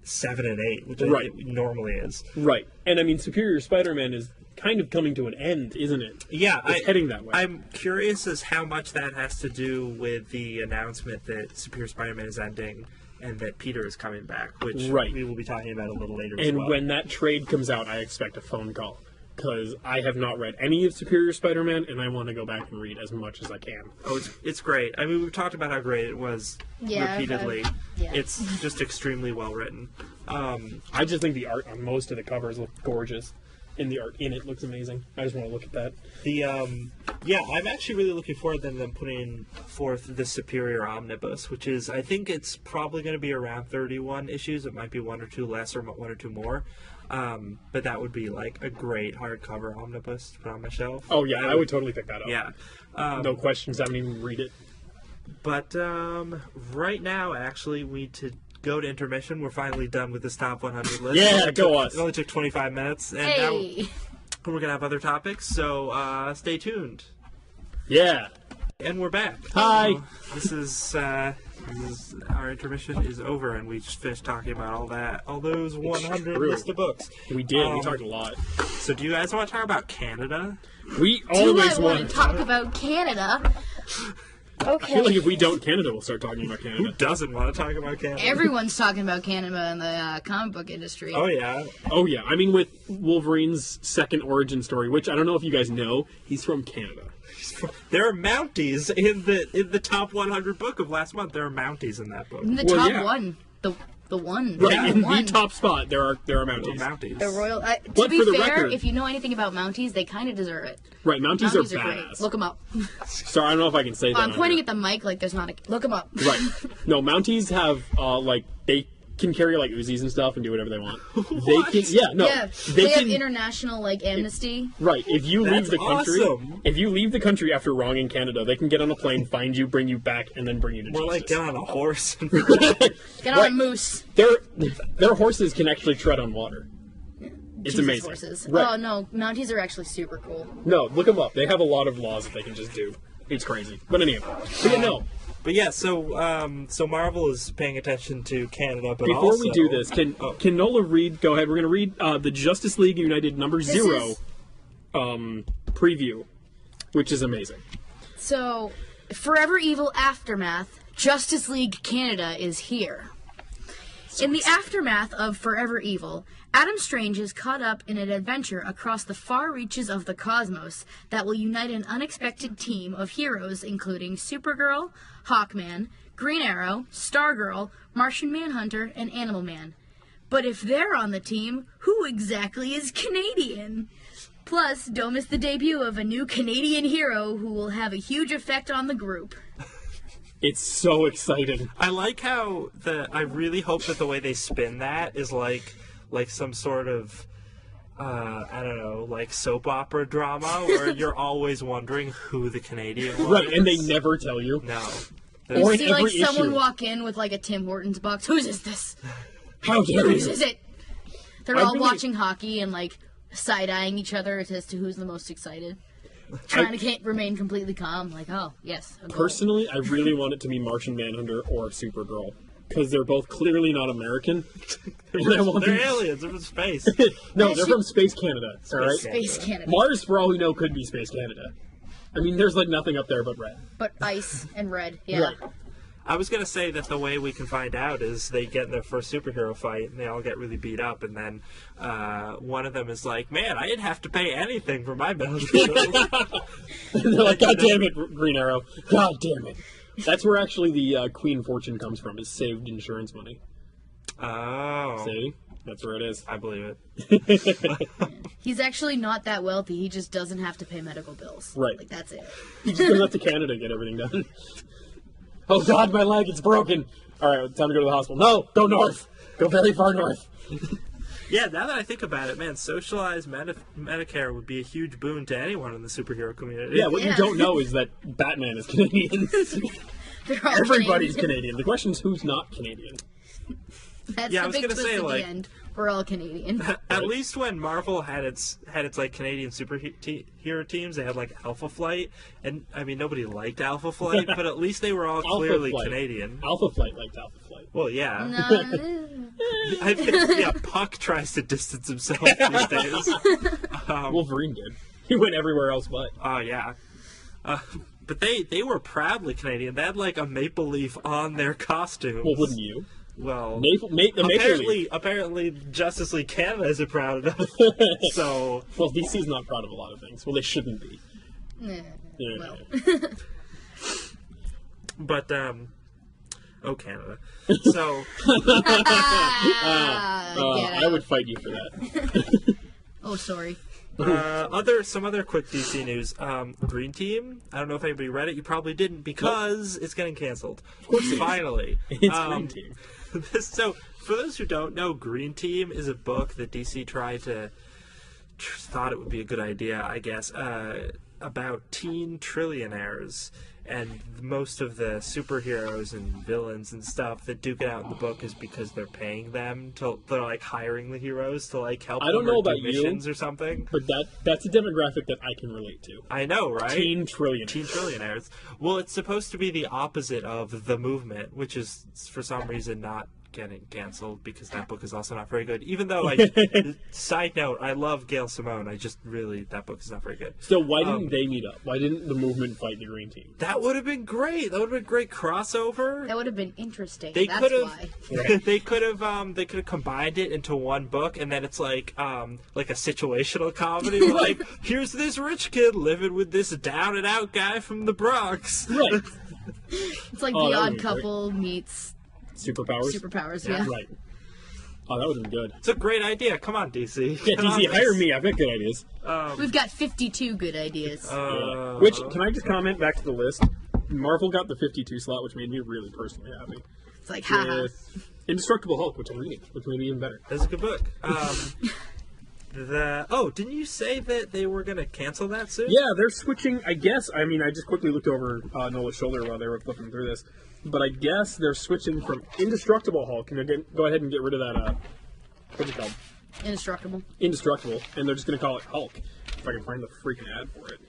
7 and 8, which
Right.
it normally is.
Right. And I mean, Superior Spider-Man is kind of coming to an end, isn't it?
Yeah,
It's heading that way.
I'm curious as how much that has to do with the announcement that Superior Spider-Man is ending and that Peter is coming back, which
Right.
we will be talking about a little later as
And
well.
when that trade comes out, I expect a phone call. Because I have not read any of Superior Spider-Man, and I want to go back and read as much as I can.
Oh, it's great. I mean, we've talked about how great it was
Yeah,
repeatedly.
yeah.
It's just extremely well written.
I just think the art on most of the covers look gorgeous. And the art in it looks amazing. I just want to look at that.
Yeah, I'm actually really looking forward to them putting forth the Superior Omnibus, which is, I think it's probably going to be around 31 issues. It might be 1 or 2 less or 1 or 2 more. But that would be a great hardcover omnibus to put on my shelf.
Oh, yeah, I would totally pick that up.
Yeah.
No questions. I don't even read it.
But right now, actually, we need to go to intermission. We're finally done with this top 100 list.
Yeah, go us.
It only took 25 minutes, and now we're gonna have other topics. So stay tuned.
Yeah.
And we're back.
Hi.
This is our intermission is over, and we just finished talking about all those 100 list of books.
We did. We talked a lot.
So do you guys want to talk about Canada?
We
Do
always
I want to talk about Canada?
I feel like if we don't, Canada will start talking about
Who
Canada.
doesn't want to talk about Canada?
Everyone's talking about Canada in the comic book industry.
Oh yeah.
Oh yeah, I mean with Wolverine's second origin story, which I don't know if you guys know, he's from Canada.
There are Mounties in the top 100 book of last month. There are Mounties in that book.
In the
Well,
top
yeah.
one. The one.
Right,
Yeah,
in
one.
the top spot, there are
There are
Mounties.
Mounties.
The royal. To
But
be
for the
fair,
record-
if you know anything about Mounties, they kind of deserve it.
Right, Mounties
Mounties
are
are great.
badass.
Look them up.
Sorry, I don't know if I can say that.
I'm
on
pointing
here.
at the mic like there's not a. Look them up.
Right. No, Mounties have like they can carry like Uzis and stuff and do whatever they want.
What?
They can. Yeah. No.
Yeah,
They
they
can.
have international amnesty.
Right. If you leave
That's
the country,
awesome.
if you leave the country after wronging Canada, they can get on a plane, find you, bring you back, and then bring you to
More like
justice.
get on a horse.
Get on
Right.
a moose.
Their horses can actually tread on water. It's
Jesus
amazing.
Horses.
Right.
Oh no, Mounties are actually super cool.
No, look them up. They have a lot of laws that they can just do. It's crazy. But anyway, but yeah, no.
But yeah, so Marvel is paying attention to Canada, but
Before
also,
we do this, can Nola read? Go ahead. We're going to read the Justice League United number 0
is-
preview, which is amazing.
So, Forever Evil Aftermath, Justice League Canada is here. In the aftermath of Forever Evil, Adam Strange is caught up in an adventure across the far reaches of the cosmos that will unite an unexpected team of heroes including Supergirl, Hawkman, Green Arrow, Stargirl, Martian Manhunter, and Animal Man. But if they're on the team, who exactly is Canadian? Plus, don't miss the debut of a new Canadian hero who will have a huge effect on the group.
It's so exciting.
I like how I really hope that the way they spin that is like some sort of I don't know, like soap opera drama where you're always wondering who the Canadian was.
Right, and they never tell you.
No.
Or
You
in
see, like,
every
someone
issue.
walk in with, like, a Tim Hortons box. Whose is this?
How dare
Whose
you?
is it? They're
I
all
really-
watching hockey and, like, side-eyeing each other as to who's the most excited. Trying to remain completely calm. Like, oh, yes. a goal.
Personally, I really want it to be Martian Manhunter or Supergirl. Because they're both clearly not American. And I want
They're
them-
aliens. They're from space.
No, they're from Space Canada. All right?
Space Canada.
Mars, for all we know, could be Space Canada. I mean, there's like nothing up there but red.
But ice and red. Yeah.
Right.
I was going to say that the way we can find out is they get in their first superhero fight and they all get really beat up, and then one of them is like, man, I didn't have to pay anything for my medical bills.
And they're like, God damn it, Green Arrow. God damn it. That's where actually the Queen Fortune comes from, is saved insurance money.
Oh.
See? That's where it is.
I believe it.
He's actually not that wealthy. He just doesn't have to pay medical bills.
Right.
Like, that's it.
He just goes up to Canada to get everything done. Oh God, my leg, it's broken. All right, time to go to the hospital. No, go north. Go very far north.
Yeah, now that I think about it, man, socialized Medicare would be a huge boon to anyone in the superhero community.
Yeah, what you
Yeah.
don't know is that Batman is Canadian.
They're all
Everybody's
Canadian.
Canadian. The question is who's not Canadian.
That's
Yeah, I
the
was
big
gonna
twist
say,
at
like-
the end. We're all Canadian.
At least when Marvel had its like Canadian superhero teams, they had like Alpha Flight, and I mean nobody liked Alpha Flight, but at least they were all
Alpha
clearly
Flight.
Canadian.
Alpha Flight liked Alpha Flight.
Well, yeah.
No,
I think yeah, Puck tries to distance himself these days.
Wolverine did. He went everywhere else but.
Oh yeah. But they were proudly Canadian. They had like a maple leaf on their costumes.
Well, wouldn't you?
Well,
The Maple Leaf.
apparently Justice League Canada isn't proud enough. So
Well, DC's not proud of a lot of things. Well, they shouldn't be.
nah.
Yeah.
Well.
but oh Canada. So
Get
I
out.
would fight you for that.
Oh, sorry.
some other quick DC news. Green Team. I don't know if anybody read it. You probably didn't because it's getting canceled. Of course, finally.
It's Green Team.
So, for those who don't know, Green Team is a book that DC thought it would be a good idea, I guess. about teen trillionaires, and most of the superheroes and villains and stuff that duke it out in the book is because they're paying them they're like hiring the heroes to like help.
I don't
them
know
or do
about
missions
you,
or something.
but that's a demographic that I can relate to.
I know, right?
Teen trillionaires.
Teen trillionaires. Well, it's supposed to be the opposite of The Movement, which is for some reason not getting canceled because that book is also not very good. Even though, side note, I love Gail Simone. That book is not very good.
So why didn't they meet up? Why didn't the Movement fight the Green Team?
That would have been great. That would have been great crossover.
That would have been interesting.
They
That's
could have.
why.
They could have combined it into one book, and then it's like a situational comedy. Where, like, here's this rich kid living with this down and out guy from the Bronx.
Right.
It's like
Oh,
The
that would
Odd
be
Couple meets
Superpowers?
yeah.
Right. Oh, that would have been good.
It's a great idea. Come on, DC.
Yeah,
Come on,
DC, hire me. I've got good ideas.
We've got 52 good ideas.
Which, can I just comment back to the list? Marvel got the 52 slot, which made me really personally happy.
It's like, haha.
With Indestructible Hulk, which I'm reading, which made me even better.
That's a good book. Didn't you say that they were going to cancel that soon?
Yeah, they're switching, I guess. I mean, I just quickly looked over Nola's shoulder while they were flipping through this. But I guess they're switching from Indestructible Hulk, and they're go ahead and get rid of that, what's it called?
Indestructible.
Indestructible, and they're just going to call it Hulk. If I can find the freaking ad for it.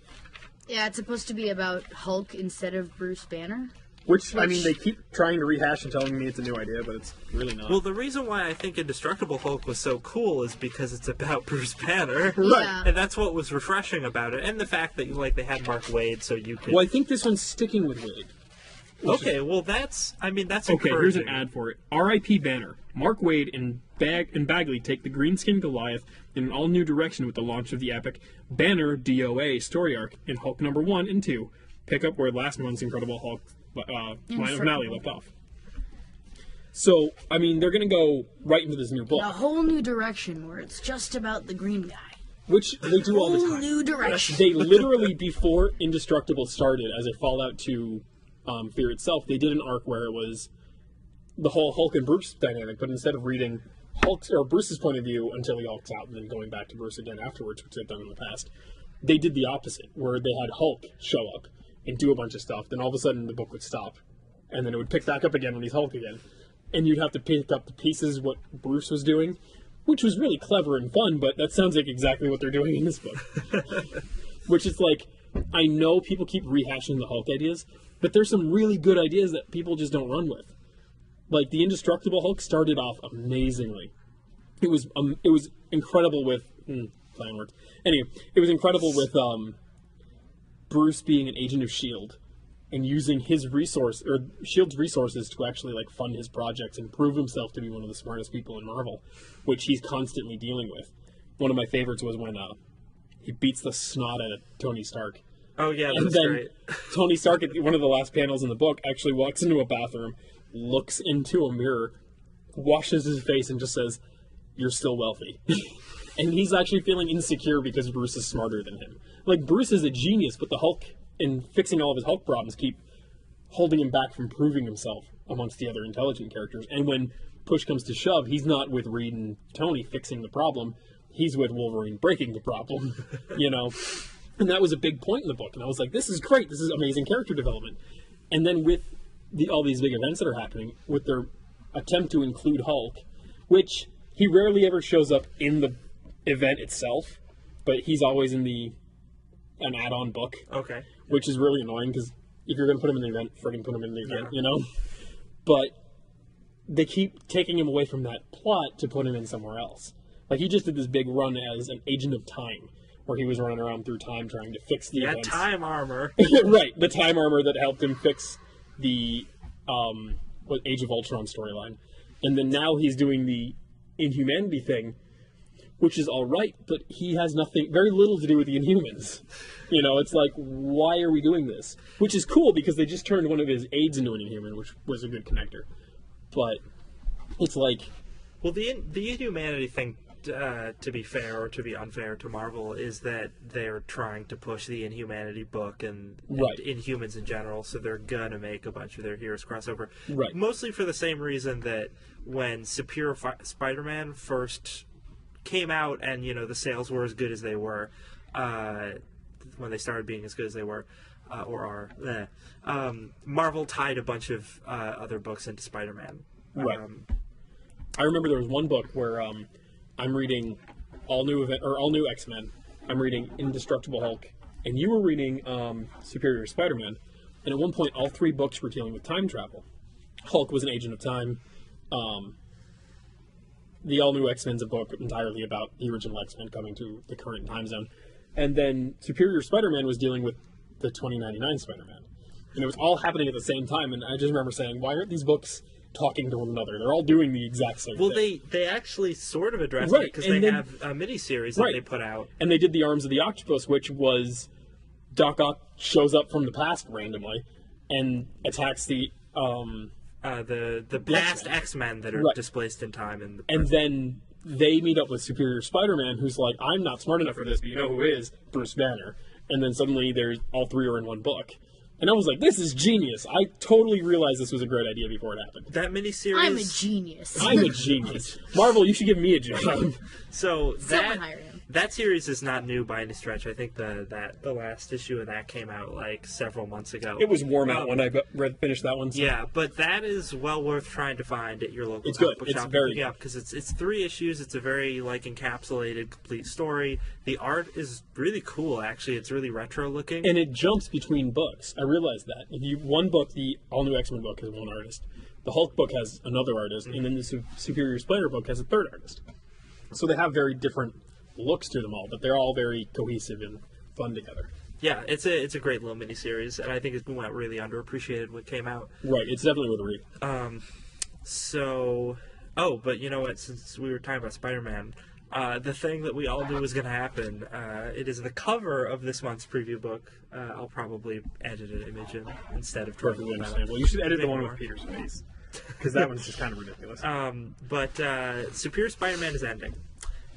Yeah, it's supposed to be about Hulk instead of Bruce Banner.
Which, I mean, they keep trying to rehash and telling me it's a new idea, but it's really not.
Well, the reason why I think Indestructible Hulk was so cool is because it's about Bruce Banner.
Yeah.
And that's what was refreshing about it. And the fact that, they had Mark Wade, so you could...
Well, I think this one's sticking with Wade.
Okay, well, that's
Okay, here's
encouraging.
an ad for it. R.I.P. Banner. Mark Wade and Bagley take the green-skinned Goliath in an all-new direction with the launch of the epic Banner DOA story arc in Hulk number 1 and 2. Pick up where last month's Incredible Hulk line of finale left off. So, I mean, they're going to go right into this new book.
A whole new direction where it's just about the green guy.
Which they do all the
Whole
time.
new direction.
They literally, before Indestructible started, as a fallout to Fear itself, they did an arc where it was the whole Hulk and Bruce dynamic, but instead of reading Bruce's point of view until he hulks out and then going back to Bruce again afterwards, which they've done in the past, they did the opposite, where they had Hulk show up and do a bunch of stuff, then all of a sudden the book would stop, and then it would pick back up again when he's Hulk again, and you'd have to pick up the pieces what Bruce was doing, which was really clever and fun, but that sounds like exactly what they're doing in this book. Which is like, I know people keep rehashing the Hulk ideas, but there's some really good ideas that people just don't run with. Like, the Indestructible Hulk started off amazingly. It was incredible with... plan words. Anyway, it was incredible with Bruce being an agent of S.H.I.E.L.D. and using his S.H.I.E.L.D.'s resources to actually, prund his projects and prove himself to be one of the smartest people in Marvel, which he's constantly dealing with. One of my favorites was when he beats the snot out of Tony Stark.
Oh, yeah,
And
that's
then
great.
Tony Stark, at one of the last panels in the book, actually walks into a bathroom, looks into a mirror, washes his face, and just says, "You're still wealthy." And he's actually feeling insecure because Bruce is smarter than him. Like, Bruce is a genius, but the Hulk, in fixing all of his Hulk problems, keep holding him back from proving himself amongst the other intelligent characters. And when push comes to shove, he's not with Reed and Tony fixing the problem. He's with Wolverine breaking the problem, And that was a big point in the book. And I was like, this is great. This is amazing character development. And then with all these big events that are happening, with their attempt to include Hulk, which he rarely ever shows up in the event itself, but he's always in an add-on book.
Okay.
Which is really annoying, because if you're going to put him in the event, friggin' put him in the event, But they keep taking him away from that plot to put him in somewhere else. Like, he just did this big run as an agent of time, where he was running around through time trying to fix the events.
time armor.
Right, the time armor that helped him fix the Age of Ultron storyline. And then now he's doing the Inhumanity thing, which is all right, but he has very little to do with the Inhumans. It's like, why are we doing this? Which is cool, because they just turned one of his aides into an Inhuman, which was a good connector. But it's like...
Well, the Inhumanity thing, to be fair or to be unfair to Marvel, is that they're trying to push the Inhumanity book and Inhumans in general, so they're gonna make a bunch of their heroes crossover.
Right.
Mostly for the same reason that when Superior Spider-Man first came out and, the sales were as good as they were, when they started being as good as they were or are. Marvel tied a bunch of other books into Spider-Man.
Right. I remember there was one book where I'm reading all new X-Men. I'm reading Indestructible Hulk, and you were reading Superior Spider-Man. And at one point, all 3 books were dealing with time travel. Hulk was an agent of time. The all new X-Men's a book entirely about the original X-Men coming to the current time zone. And then Superior Spider-Man was dealing with the 2099 Spider-Man. And it was all happening at the same time. And I just remember saying, why aren't these books talking to one another? They're all doing the exact same thing.
Well, they actually sort of address it because they have a miniseries that they put out.
And they did the Arms of the Octopus, which was Doc Ock shows up from the past randomly and attacks the
past X-Men that are displaced in time.
And then they meet up with Superior Spider-Man, who's like, I'm not smart enough for this, but you know who is? Bruce Banner. And then suddenly all 3 are in one book. And I was like, this is genius. I totally realized this was a great idea before it happened.
That miniseries...
I'm a genius.
I'm a genius. Marvel, you should give me a job.
So
Someone hire him.
That series is not new by any stretch. I think the last issue of that came out like several months ago.
It was warm out when I finished that one. So.
Yeah, but that is well worth trying to find at your local
comic
book
shop.
It's
very
good because it's 3 issues. It's a very encapsulated, complete story. The art is really cool. Actually, it's really retro looking,
and it jumps between books. I realized that. One book, the all new X-Men book, has one artist. The Hulk book has another artist, and then the Superior Spider book has a third artist. So they have very different looks to them all, but they're all very cohesive and fun together.
Yeah, it's a great little miniseries, and I think it went really underappreciated when it came out.
Right, it's definitely worth a read.
But you know what? Since we were talking about Spider-Man, the thing that we all knew was going to happen, it is the cover of this month's preview book. I'll probably edit an image instead of
perfectly understandable. You should edit the one with Peter's face, because that one's just kind of ridiculous.
But Superior Spider-Man is ending.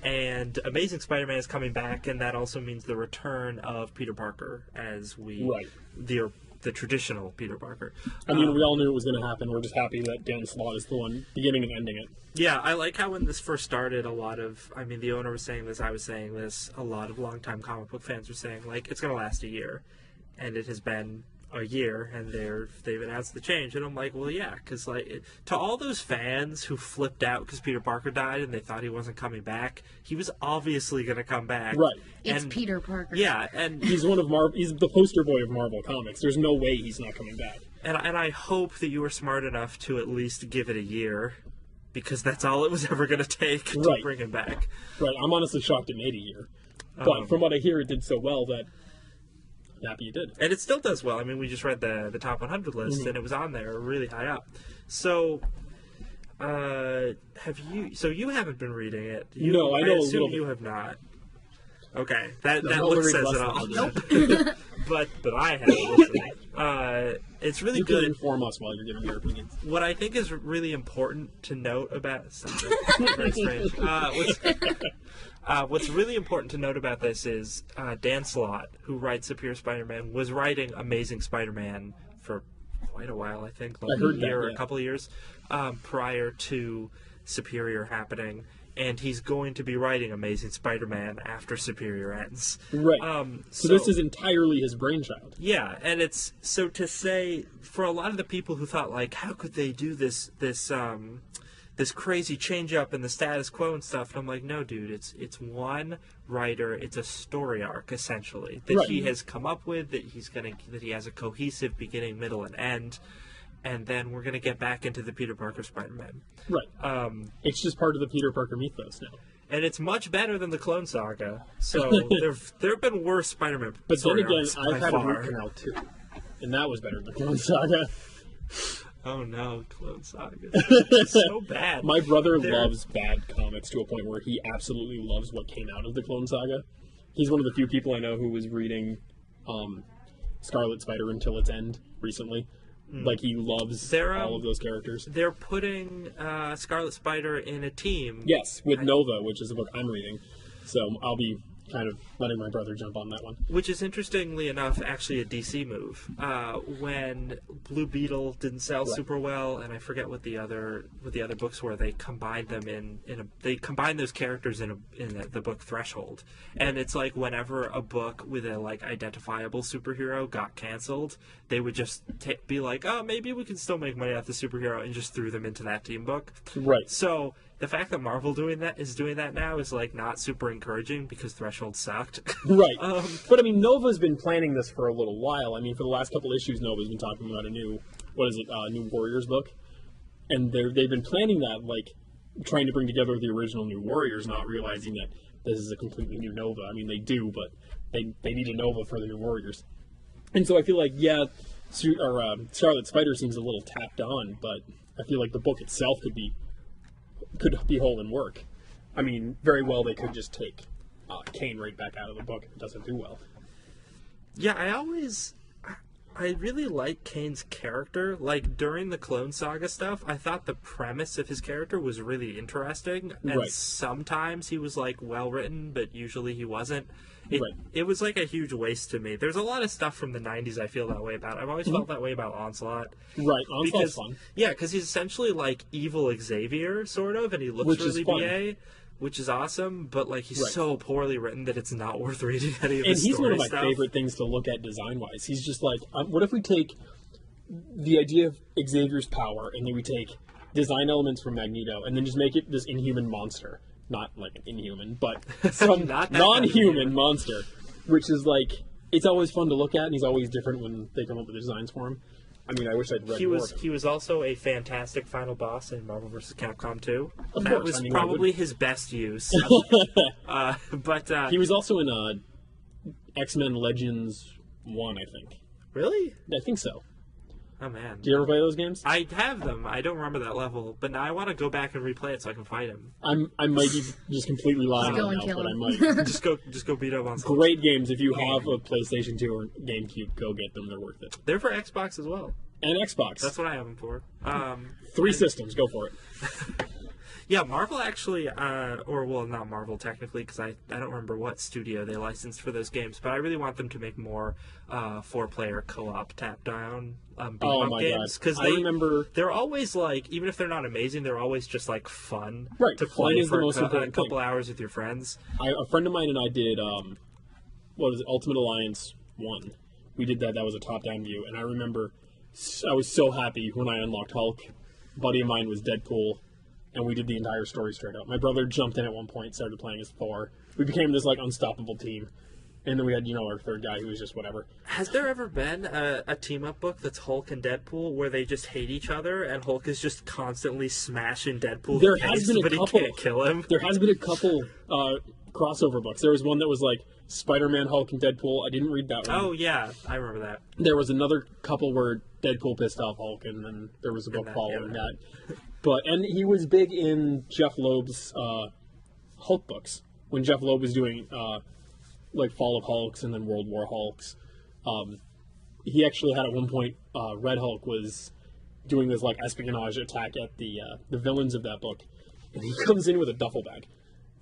And Amazing Spider-Man is coming back, and that also means the return of Peter Parker as the traditional Peter Parker.
I mean, we all knew it was going to happen. We're just happy that Dan Slott is the one beginning and ending it.
Yeah, I like how when this first started, the owner was saying this, I was saying this, a lot of longtime comic book fans were saying, it's going to last a year. And it has been a year, and they've announced the change, and I'm like, well, yeah, because to all those fans who flipped out because Peter Parker died and they thought he wasn't coming back, he was obviously going to come back.
Right.
It's Peter Parker.
Yeah, and
he's he's the poster boy of Marvel Comics. There's no way he's not coming back.
And I hope that you were smart enough to at least give it a year, because that's all it was ever going to take to bring him back.
Right. I'm honestly shocked it made a year, but from what I hear, it did so well that. Happy you did.
And it still does well. I mean, we just read the top 100 list, and it was on there really high up. So, you haven't been reading it?
No, I know a little bit.
You have not. Okay, that look says it all. Nope. but I haven't listened. It's really good.
You can inform us while you're giving your opinions.
What I think is really important to note about very strange. What's really important to note about this is Dan Slott, who writes Superior Spider-Man, was writing Amazing Spider-Man for quite a while, I think, a couple of years, prior to Superior happening. And he's going to be writing Amazing Spider-Man after Superior ends.
Right. So this is entirely his brainchild.
Yeah, and it's so to say for a lot of the people who thought how could they do this crazy change up in the status quo and stuff, and I'm like, no, dude, it's one writer, it's a story arc essentially that he has come up with, that he has a cohesive beginning, middle, and end. And then we're going to get back into the Peter Parker Spider-Man.
Right. It's just part of the Peter Parker mythos now.
And it's much better than the Clone Saga. So there have been worse Spider-Man
But then again,
I've
had a root canal too. And that was better than the Clone Saga.
Oh no, Clone Saga. It's so bad.
My brother loves bad comics to a point where he absolutely loves what came out of the Clone Saga. He's one of the few people I know who was reading Scarlet Spider until its end recently. He loves all of those characters.
They're putting Scarlet Spider in a team.
Yes, with Nova, which is a book I'm reading. So I'll be kind of letting my brother jump on that one.
Which is, interestingly enough, actually a DC move. When Blue Beetle didn't sell super well, and I forget what the other books were, they combined them they combined those characters in the book Threshold. And it's like whenever a book with a like identifiable superhero got canceled, they would just be like, oh, maybe we can still make money off the superhero, and just threw them into that team book.
Right.
So the fact that Marvel is doing that now is like not super encouraging because Threshold sucked.
Right. But I mean, Nova's been planning this for a little while. I mean, for the last couple issues, Nova's been talking about a new Warriors book, and they've been planning that, like trying to bring together the original New Warriors, not realizing that this is a completely new Nova. I mean, they do, but they need a Nova for the New Warriors. And so I feel like, Scarlet Spider seems a little tapped on, but I feel like the book itself could be whole and work. I mean, very well they could just take Kane right back out of the book if it doesn't do well.
Yeah, I really like Kane's character. Like, during the Clone Saga stuff, I thought the premise of his character was really interesting. And sometimes he was, like, well-written, but usually he wasn't. It was, like, a huge waste to me. There's a lot of stuff from the 90s I feel that way about. I've always felt that way about Onslaught.
Right, Onslaught's fun.
Yeah, because he's essentially, like, evil Xavier, sort of, and he looks really BA. Which is awesome, but like he's so poorly written that it's not worth reading any of his story. And he's
one of my favorite things to look at design-wise. He's just like, what if we take the idea of Xavier's power, and then we take design elements from Magneto, and then just make it this inhuman monster. Not like an inhuman, but some non-human monster. Which is like, it's always fun to look at, and he's always different when they come up with designs for him. I mean, I wish I'd read more of him. He was
also a fantastic final boss in Marvel vs. Capcom 2. That was probably his best use. But
he was also in X-Men Legends 1, I think.
Really?
I think so.
Oh, man.
Do you ever play those games?
I have them. I don't remember that level, but now I want to go back and replay it so I can fight him.
I might be just completely lying right now, but I might.
just go beat up on someone.
Great games. If you have a PlayStation 2 or GameCube, go get them. They're worth it.
They're for Xbox as well.
And Xbox.
That's what I have them for.
3 systems. Go for it.
Yeah, Marvel actually, not Marvel technically, because I don't remember what studio they licensed for those games, but I really want them to make more 4-player co-op tap-down beat-em-up games. Because they're always like, even if they're not amazing, they're always just like fun to play for a couple hours with your friends.
A friend of mine and I did, Ultimate Alliance 1. We did that. That was a top-down view, and I remember I was so happy when I unlocked Hulk. A buddy of mine was Deadpool. And we did the entire story straight up. My brother jumped in at one point, started playing as Thor. We became this, like, unstoppable team. And then we had, our third guy who was just whatever.
Has there ever been a team-up book that's Hulk and Deadpool where they just hate each other and Hulk is just constantly smashing Deadpool but he can't kill him?
There has been a couple crossover books. There was one that was, like, Spider-Man, Hulk, and Deadpool. I didn't read that one.
Oh, yeah. I remember that.
There was another couple where Deadpool pissed off Hulk, and then there was a book following that. And he was big in Jeff Loeb's Hulk books. When Jeff Loeb was doing, Fall of Hulks and then World War Hulks. He actually had at one point, Red Hulk was doing this, like, espionage attack at the villains of that book. And he comes in with a duffel bag.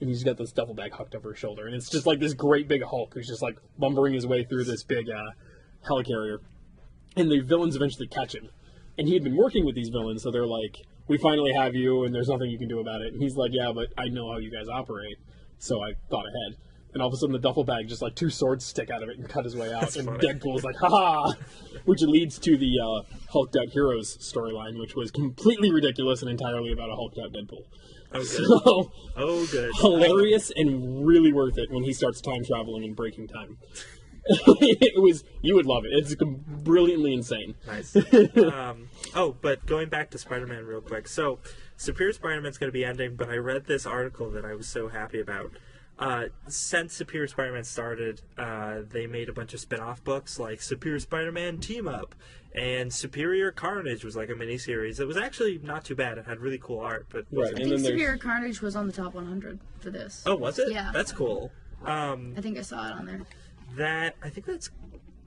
And he's got this duffel bag hooked over his shoulder. And it's just like this great big Hulk who's just, like, lumbering his way through this big helicarrier. And the villains eventually catch him. And he had been working with these villains, so they're like, we finally have you, and there's nothing you can do about it. And he's like, yeah, but I know how you guys operate. So I thought ahead. And all of a sudden the duffel bag, just like 2 swords stick out of it and cut his way out. And Deadpool's like, ha-ha! Which leads to the Hulked Out Heroes storyline, which was completely ridiculous and entirely about a Hulked Out Deadpool.
Oh, good.
Hilarious and really worth it when he starts time traveling and breaking time. You would love it. It's brilliantly insane.
Nice. But going back to Spider-Man real quick. So, Superior Spider-Man's going to be ending, but I read this article that I was so happy about. Since Superior Spider-Man started, they made a bunch of spin-off books like Superior Spider-Man Team Up, and Superior Carnage was like a mini-series. It was actually not too bad. It had really cool art. But
I think Superior Carnage was on the top 100 for this.
Oh, was it?
Yeah.
That's cool.
I think I saw it on there.
I think that's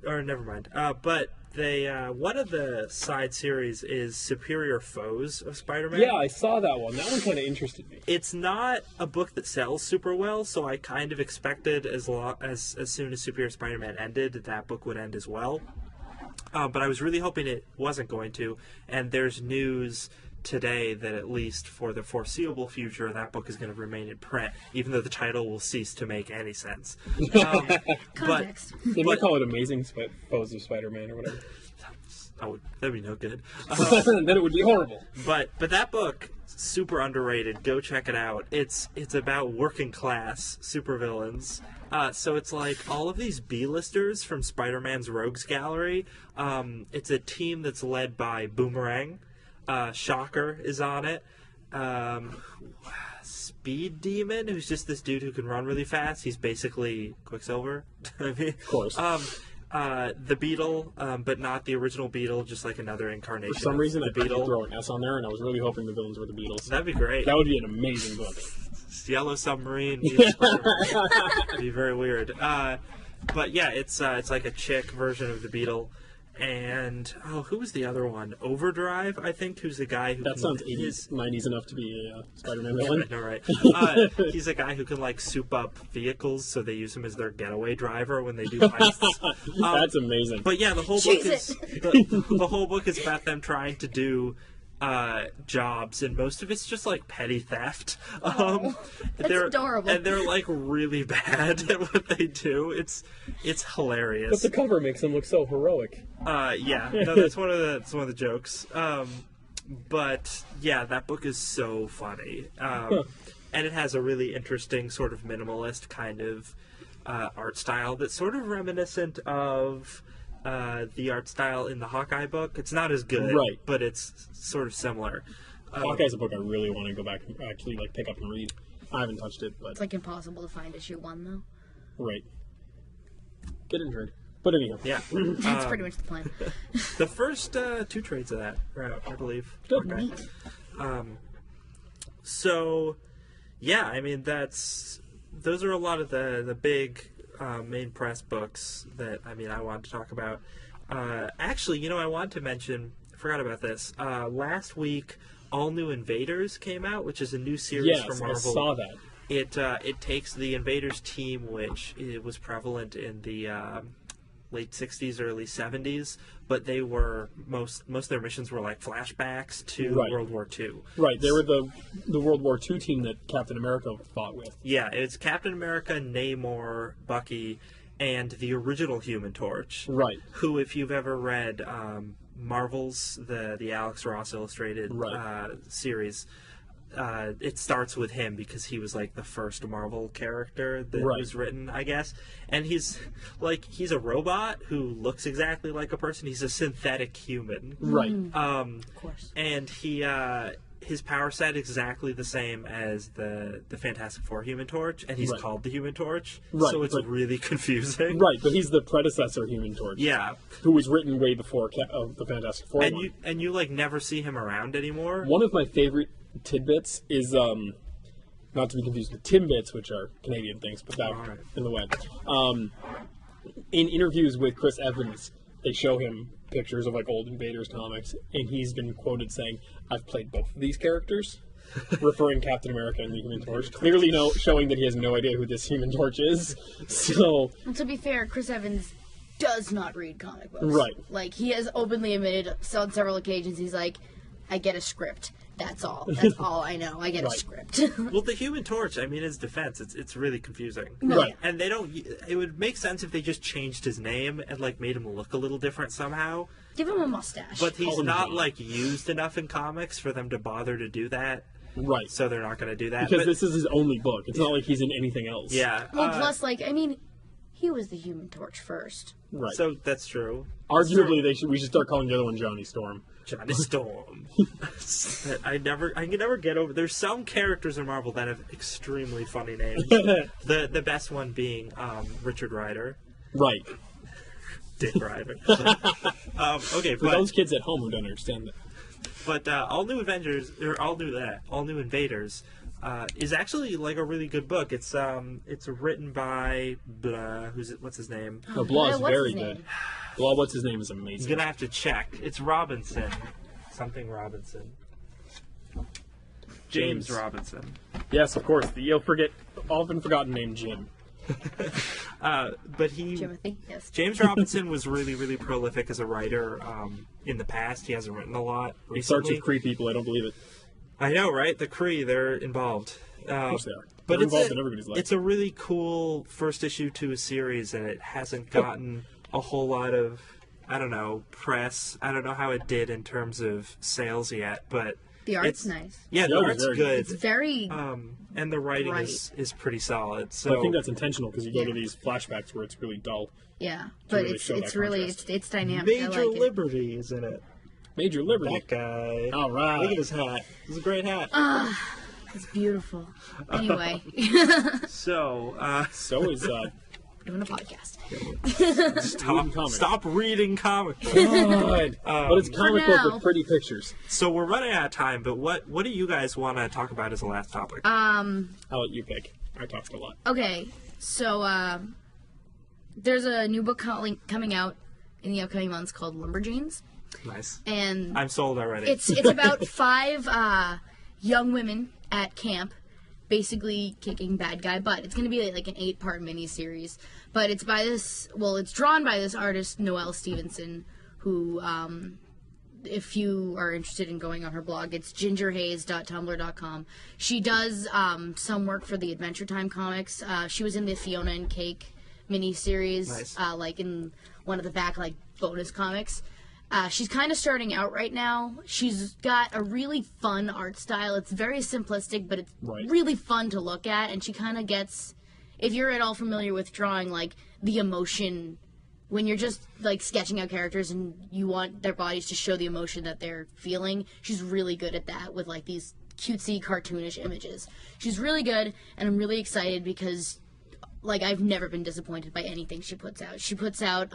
or never mind. But they one of the side series is Superior Foes of Spider-Man.
Yeah, I saw that one. That one kind of interested me.
It's not a book that sells super well, so I kind of expected as soon as Superior Spider-Man ended, that book would end as well. But I was really hoping it wasn't going to, and there's news today that at least for the foreseeable future, that book is going to remain in print, even though the title will cease to make any sense.
Context.
They might call it Amazing Foes of Spider-Man or whatever.
That'd be no good.
Then it would be horrible.
But that book, super underrated. Go check it out. It's about working class supervillains. So it's like all of these B-listers from Spider-Man's Rogues Gallery. It's a team that's led by Boomerang. Shocker is on it. Speed Demon, who's just this dude who can run really fast. He's basically Quicksilver. I mean,
Of course.
The Beetle, but not the original Beetle, just like another incarnation.
For some reason,
the
I
Beetle.
throw an S on there, and I was really hoping the villains were the Beatles.
That'd be great.
That would be an amazing book.
Yellow Submarine. Be very weird. But yeah, it's like a chick version of the Beetle. And who was the other one? Overdrive, I think, who's the guy who
That sounds 80s, 90s enough to be a Spider-Man villain.
No, right. He's a guy who can like soup up vehicles, so they use him as their getaway driver when they do heists.
That's amazing.
But yeah, the whole book is the whole book is about them trying to do jobs, and most of it's just like petty theft.
That's adorable.
And they're like really bad at what they do. It's hilarious.
But the cover makes them look so heroic.
Yeah, no, that's one of the jokes. But yeah, that book is so funny, and it has a really interesting sort of minimalist kind of art style that's sort of reminiscent of the art style in the Hawkeye book. It's not as good,
right,
but it's sort of similar.
Hawkeye's a book I really want to go back and actually like pick up and read. I haven't touched it, but
It's like impossible to find issue 1, though.
right. Get interned. But anyhow.
Yeah.
That's pretty much the plan.
The first 2 trades of that are out, I believe.
Good.
Okay. So, yeah, I mean, those are a lot of the big main press books that, I mean, I wanted to talk about. Actually, I wanted to mention, I forgot about this. Last week, All New Invaders came out, which is a new series from Marvel.
I saw that.
It takes the Invaders team, which it was prevalent in the late 60s, early 70s, but they were most of their missions were like flashbacks to World War II.
Right, they were the World War II team that Captain America fought with. Yeah,
it's Captain America, Namor, Bucky, and the original Human Torch.
Right.
Who, if you've ever read Marvel's the Alex Ross illustrated series, it starts with him because he was like the first Marvel character that was written, I guess. And he's a robot who looks exactly like a person. He's a synthetic human.
Right.
Of course.
And his power set is exactly the same as the Fantastic Four Human Torch, and he's called the Human Torch.
Right.
So it's really confusing.
Right, but he's the predecessor Human Torch.
Yeah.
Who was written way before the Fantastic Four.
And you like never see him around anymore.
One of my favorite tidbits is not to be confused with Timbits, which are Canadian things, but that in the way. In interviews with Chris Evans, they show him pictures of like old Invaders comics, and he's been quoted saying, "I've played both of these characters," referring Captain America and the Human Torch. Clearly, showing that he has no idea who this Human Torch is. So,
and to be fair, Chris Evans does not read comic books.
Right.
Like, he has openly admitted on several occasions, he's like, I get a script. That's all. That's all I know. I get a script.
Well, the Human Torch, I mean, his defense, it's really confusing.
Right.
And it would make sense if they just changed his name and, like, made him look a little different somehow.
Give him a mustache.
But he's not, like, used enough in comics for them to bother to do that.
Right.
So they're not going to do that.
Because this is his only book. It's not like he's in anything else.
Yeah.
Well, plus, like, I mean, he was the Human Torch first.
Right.
So that's true.
Arguably, we should start calling the other one Johnny Storm.
Johnny Storm. I can never get over. There's some characters in Marvel that have extremely funny names. The best one being Richard Rider.
Right.
Dick Rider. Okay,
for those kids at home who don't understand that.
But All New Invaders is actually like a really good book. It's written by what's his name?
No, Blah is
What's
very
his
good.
name?
Blah, what's his name is
I'm
amazing.
gonna have to check. It's Robinson, something Robinson. James Robinson.
Yes, of course. The often forgotten name Jim.
But
Timothy, yes.
James Robinson was really, really prolific as a writer in the past. He hasn't written a lot recently.
It starts with Cree people. I don't believe it.
I know, right? The Cree, they're involved.
Of course they are.
But
They're involved in everybody's life.
it's a really cool first issue to a series, and it hasn't gotten a whole lot of, I don't know, press. I don't know how it did in terms of sales yet, but
The art's nice.
yeah, the
Yeah,
art's
very
good.
It's very
And the writing
Right.
is pretty solid. So
I think that's intentional because you go to these flashbacks where it's really dull.
yeah, but
really show
it's
that
really
contrast.
it's dynamic. I
Major
like it.
Liberty is in it.
Major Liberty.
That guy.
All right.
Look at his hat. It's a great hat.
It's beautiful. Anyway,
So,
So is
doing a podcast.
reading comics.
stop reading comic books.
God. But it's comic book
now.
with pretty pictures.
So we're running out of time, but what do you guys want to talk about as the last topic?
I'll let you pick. I talked a lot.
Okay, so there's a new book coming out in the upcoming months called Lumberjanes,
Nice.
and
I'm sold already.
it's about 5 young women at camp, basically kicking bad guy butt. It's going to be like an 8-part miniseries, but it's drawn by this artist Noelle Stevenson, who, if you are interested in going on her blog, it's gingerhaze.tumblr.com. She does some work for the Adventure Time comics. She was in the Fiona and Cake miniseries,
Nice.
like in one of the back like bonus comics. She's kind of starting out right now. She's got a really fun art style. It's very simplistic, but it's
Right.
really fun to look at. And she kind of gets, if you're at all familiar with drawing, like the emotion, when you're just like sketching out characters and you want their bodies to show the emotion that they're feeling, she's really good at that with like these cutesy, cartoonish images. She's really good, and I'm really excited because, like, I've never been disappointed by anything she puts out. She puts out,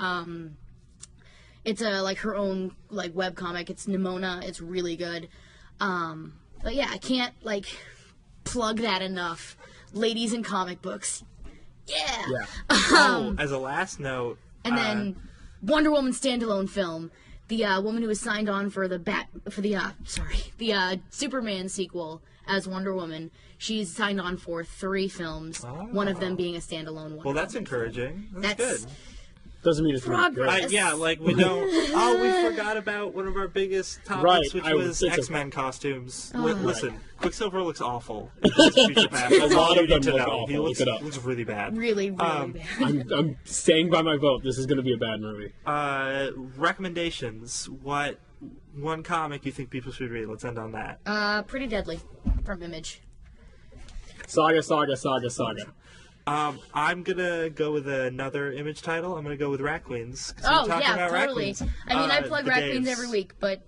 it's like her own like webcomic. It's Nimona. It's really good. But yeah, I can't like plug that enough. Ladies in comic books. Yeah.
Oh, as a last note,
And then Wonder Woman standalone film. The woman who was signed on for the Superman sequel as Wonder Woman. She's signed on for 3 films. One of them being a standalone one.
well, that's encouraging. That's good.
Doesn't mean it's really good.
Progress.
Yeah, like we don't. Oh, we forgot about one of our biggest topics,
Right,
which
I
was
was- it's
X-Men costumes.
Oh.
Listen, Quicksilver looks awful. In his future past. That's all
lot
you
of
need
them
to
look
know.
awful.
He looks,
Look it up.
looks really bad.
really, really bad.
I'm staying by my vote. This is going to be a bad movie.
Recommendations. What one comic you think people should read? Let's end on that.
Pretty Deadly from Image.
Saga.
I'm gonna go with another Image title. I'm gonna go with Rat Queens. 'cause
Oh
we're talking
yeah,
about Rat
totally.
Queens.
I mean, I plug
the
Rat Queens
Daves.
every week, but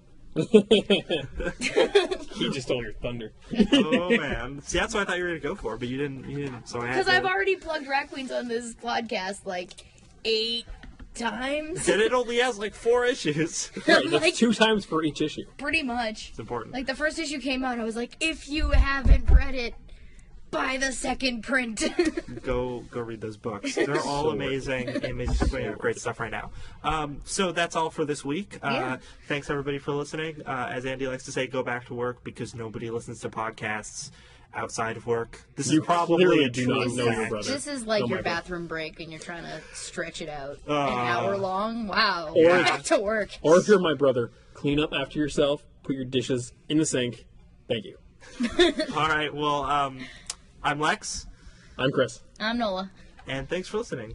He just stole your thunder.
Oh man, see that's what I thought you were gonna go for, but you didn't. So I had
because
to.
I've already plugged Rat Queens on this podcast like 8 times.
And it only has like 4 issues.
Right, that's
Like-
2 times for each issue.
Pretty much.
It's important.
Like the first issue came out, I was like, if you haven't read it, buy the second print.
Go read those books. They're all amazing. Image, great stuff right now. So that's all for this week.
Yeah.
Thanks everybody for listening. As Andy likes to say, go back to work because nobody listens to podcasts outside of work. This
You
is probably
clearly
a
do
true
not know your
fact.
brother.
This is like
Oh my
your
God.
bathroom break and you're trying to stretch it out. An hour long? Wow.
Or-
Back to work.
Or if you're my brother, clean up after yourself, put your dishes in the sink. Thank you.
All right. Well, I'm Lex,
I'm Chris.
I'm Nola.
and thanks for listening.